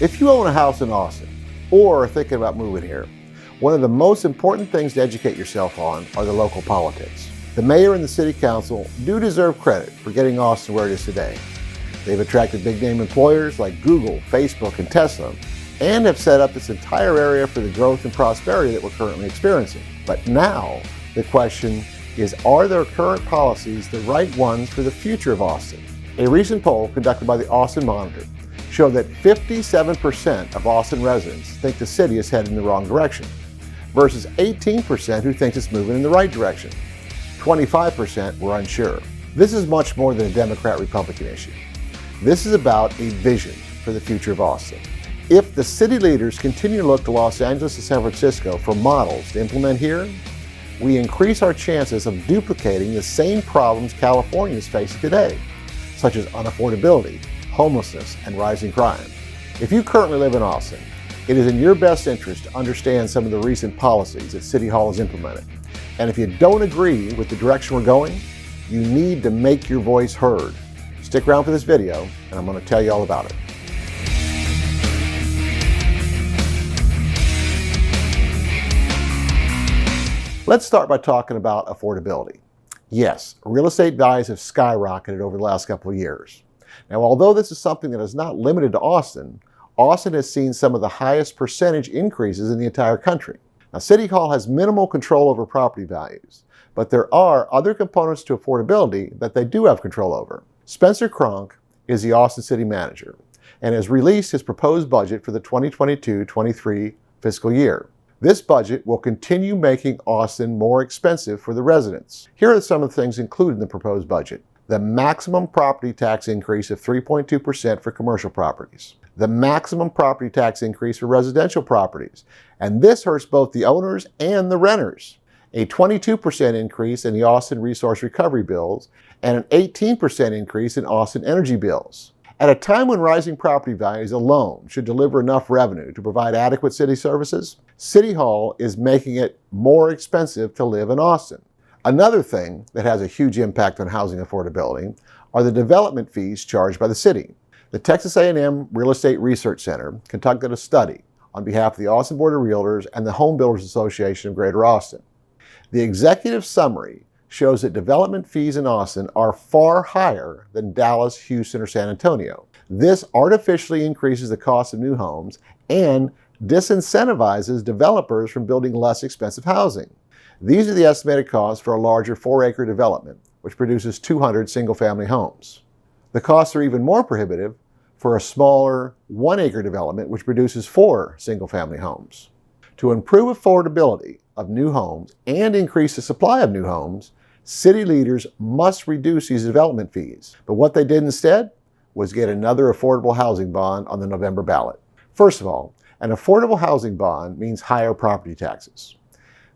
If you own a house in Austin or are thinking about moving here, one of the most important things to educate yourself on are the local politics. The mayor and the city council do deserve credit for getting Austin where it is today. They've attracted big-name employers like Google, Facebook, and Tesla, and have set up this entire area for the growth and prosperity that we're currently experiencing. But now, the question is, are their current policies the right ones for the future of Austin? A recent poll conducted by the Austin Monitor showed that 57% of Austin residents think the city is headed in the wrong direction, versus 18% who think it's moving in the right direction. 25% were unsure. This is much more than a Democrat-Republican issue. This is about a vision for the future of Austin. If the city leaders continue to look to Los Angeles and San Francisco for models to implement here, we increase our chances of duplicating the same problems California is facing today, such as unaffordability, homelessness, and rising crime. If you currently live in Austin, it is in your best interest to understand some of the recent policies that City Hall has implemented. And if you don't agree with the direction we're going, you need to make your voice heard. Stick around for this video, and I'm going to tell you all about it. Let's start by talking about affordability. Yes, real estate values have skyrocketed over the last couple of years. Now, although this is something that is not limited to Austin, Austin has seen some of the highest percentage increases in the entire country. Now, City Hall has minimal control over property values, but there are other components to affordability that they do have control over. Spencer Cronk is the Austin City Manager and has released his proposed budget for the 2022-23 fiscal year. This budget will continue making Austin more expensive for the residents. Here are some of the things included in the proposed budget. The maximum property tax increase of 3.2% for commercial properties. The maximum property tax increase for residential properties. And this hurts both the owners and the renters. A 22% increase in the Austin Resource Recovery bills, and an 18% increase in Austin energy bills. At a time when rising property values alone should deliver enough revenue to provide adequate city services, City Hall is making it more expensive to live in Austin. Another thing that has a huge impact on housing affordability are the development fees charged by the city. The Texas A&M Real Estate Research Center conducted a study on behalf of the Austin Board of Realtors and the Home Builders Association of Greater Austin. The executive summary shows that development fees in Austin are far higher than Dallas, Houston, or San Antonio. This artificially increases the cost of new homes and disincentivizes developers from building less expensive housing. These are the estimated costs for a larger 4-acre development, which produces 200 single-family homes. The costs are even more prohibitive for a smaller 1-acre development, which produces 4 single-family homes. To improve affordability of new homes and increase the supply of new homes, city leaders must reduce these development fees. But what they did instead was get another affordable housing bond on the November ballot. First of all, an affordable housing bond means higher property taxes.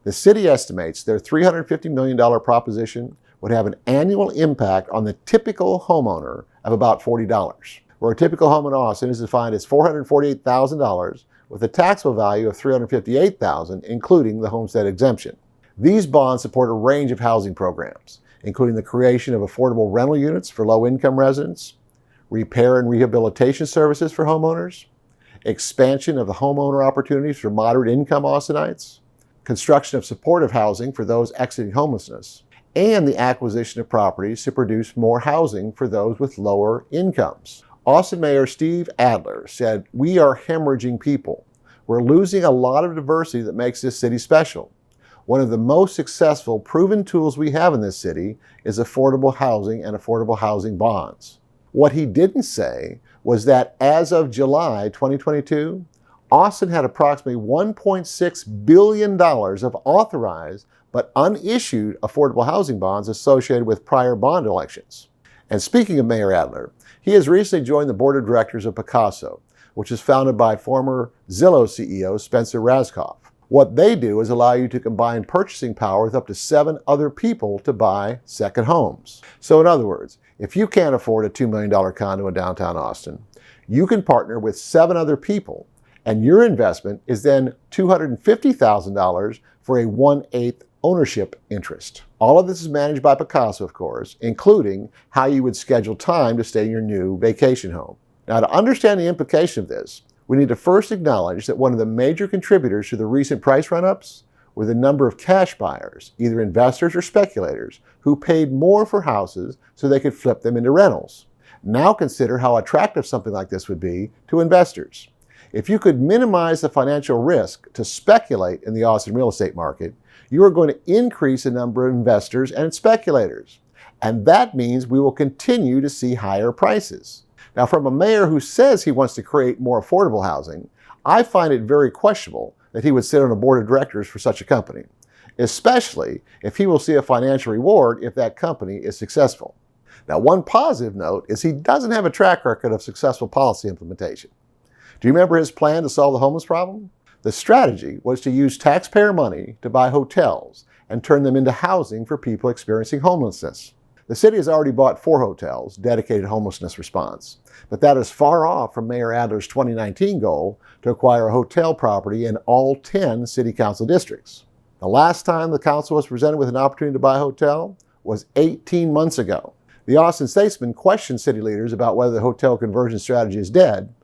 The city estimates their $350 million proposition would have an annual impact on the typical homeowner of about $40, where a typical home in Austin is defined as $448,000 with a taxable value of $358,000, including the homestead exemption. These bonds support a range of housing programs, including the creation of affordable rental units for low-income residents, repair and rehabilitation services for homeowners, expansion of the homeowner opportunities for moderate-income Austinites, construction of supportive housing for those exiting homelessness, and the acquisition of properties to produce more housing for those with lower incomes. Austin Mayor Steve Adler said, "We are hemorrhaging people. We're losing a lot of diversity that makes this city special. One of the most successful proven tools we have in this city is affordable housing and affordable housing bonds." What he didn't say was that as of July 2022, Austin had approximately $1.6 billion of authorized but unissued affordable housing bonds associated with prior bond elections. And speaking of Mayor Adler, he has recently joined the board of directors of Picasso, which is founded by former Zillow CEO Spencer Raskoff. What they do is allow you to combine purchasing power with up to 7 other people to buy second homes. So in other words, if you can't afford a $2 million condo in downtown Austin, you can partner with 7 other people, and your investment is then $250,000 for a 1/8 ownership interest. All of this is managed by Picasso, of course, including how you would schedule time to stay in your new vacation home. Now, to understand the implication of this, We need to first acknowledge that one of the major contributors to the recent price run-ups were the number of cash buyers, either investors or speculators, who paid more for houses so they could flip them into rentals. Now consider how attractive something like this would be to investors. If you could minimize the financial risk to speculate in the Austin real estate market, you are going to increase the number of investors and speculators. And that means we will continue to see higher prices. Now, from a mayor who says he wants to create more affordable housing, I find it very questionable that he would sit on a board of directors for such a company, especially if he will see a financial reward if that company is successful. Now, one positive note is he doesn't have a track record of successful policy implementation. Do you remember his plan to solve the homeless problem? The strategy was to use taxpayer money to buy hotels and turn them into housing for people experiencing homelessness. The city has already bought 4 hotels dedicated to homelessness response, but that is far off from Mayor Adler's 2019 goal to acquire a hotel property in all 10 city council districts. The last time the council was presented with an opportunity to buy a hotel was 18 months ago. The Austin Statesman questioned city leaders about whether the hotel conversion strategy is dead,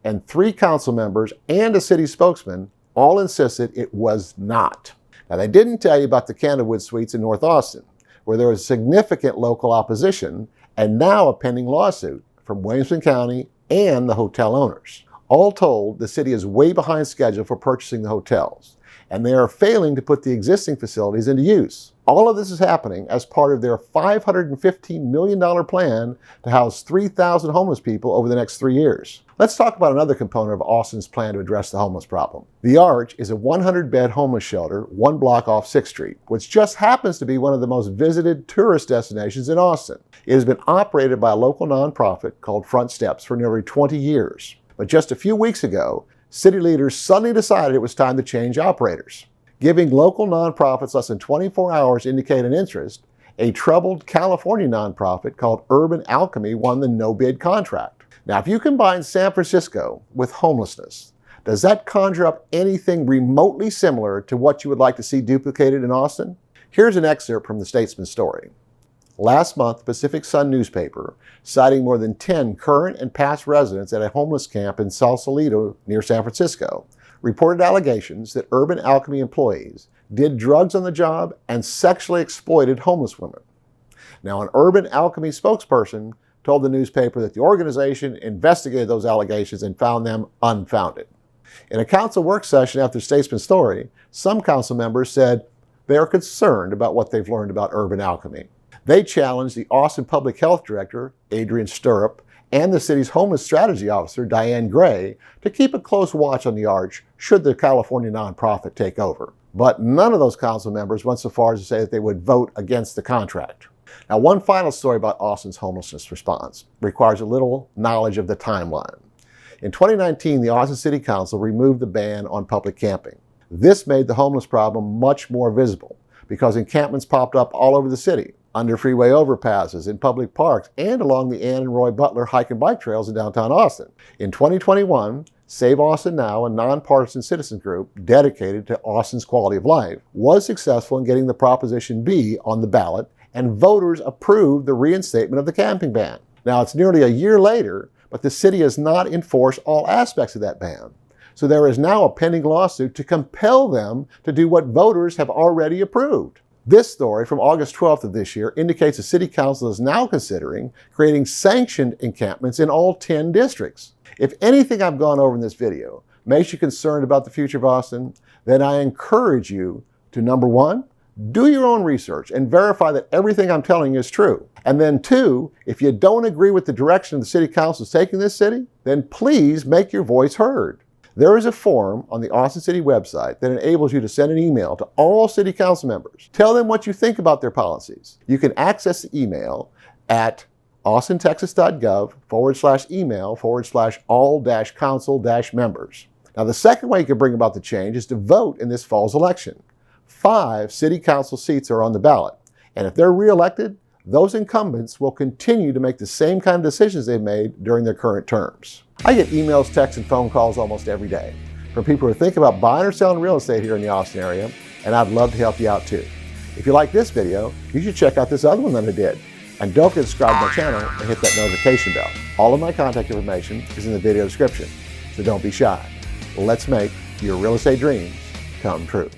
and 3 council members and a city spokesman all insisted it was not. Now, they didn't tell you about the Candlewood Suites in North Austin, where there was significant local opposition and now a pending lawsuit from Williamson County and the hotel owners. All told, the city is way behind schedule for purchasing the hotels, and they are failing to put the existing facilities into use. All of this is happening as part of their $515 million plan to house 3,000 homeless people over the next 3 years. Let's talk about another component of Austin's plan to address the homeless problem. The Arch is a 100-bed homeless shelter 1 block off 6th Street, which just happens to be one of the most visited tourist destinations in Austin. It has been operated by a local nonprofit called Front Steps for nearly 20 years. But just a few weeks ago, city leaders suddenly decided it was time to change operators. Giving local nonprofits less than 24 hours to indicate an interest, a troubled California nonprofit called Urban Alchemy won the no-bid contract. Now, if you combine San Francisco with homelessness, does that conjure up anything remotely similar to what you would like to see duplicated in Austin? Here's an excerpt from the Statesman's story. Last month, the Pacific Sun newspaper, citing more than 10 current and past residents at a homeless camp in Sausalito near San Francisco, reported allegations that Urban Alchemy employees did drugs on the job and sexually exploited homeless women. Now, an Urban Alchemy spokesperson told the newspaper that the organization investigated those allegations and found them unfounded. In a council work session after Statesman's story, some council members said they are concerned about what they've learned about Urban Alchemy. They challenged the Austin Public Health Director, Adrian Stirrup, and the city's Homeless Strategy Officer, Diane Gray, to keep a close watch on the Arch should the California nonprofit take over. But none of those council members went so far as to say that they would vote against the contract. Now, one final story about Austin's homelessness response requires a little knowledge of the timeline. In 2019, the Austin City Council removed the ban on public camping. This made the homeless problem much more visible because encampments popped up all over the city, under freeway overpasses, in public parks, and along the Ann and Roy Butler hike and bike trails in downtown Austin. In 2021, Save Austin Now, a nonpartisan citizen group dedicated to Austin's quality of life, was successful in getting the Proposition B on the ballot, and voters approved the reinstatement of the camping ban. Now, it's nearly a year later, but the city has not enforced all aspects of that ban. So there is now a pending lawsuit to compel them to do what voters have already approved. This story from August 12th of this year indicates the City Council is now considering creating sanctioned encampments in all 10 districts. If anything I've gone over in this video makes you concerned about the future of Austin, then I encourage you to, number 1, do your own research and verify that everything I'm telling you is true. And then 2, if you don't agree with the direction the City Council is taking this city, then please make your voice heard. There is a form on the Austin City website that enables you to send an email to all City Council members. Tell them what you think about their policies. You can access the email at austintexas.gov/email/all-council-members. Now, the second way you can bring about the change is to vote in this fall's election. 5 City Council seats are on the ballot, and if they're reelected, those incumbents will continue to make the same kind of decisions they've made during their current terms. I get emails, texts, and phone calls almost every day from people who think about buying or selling real estate here in the Austin area, and I'd love to help you out too. If you like this video, you should check out this other one that I did. And don't forget to subscribe to my channel and hit that notification bell. All of my contact information is in the video description. So don't be shy. Let's make your real estate dreams come true.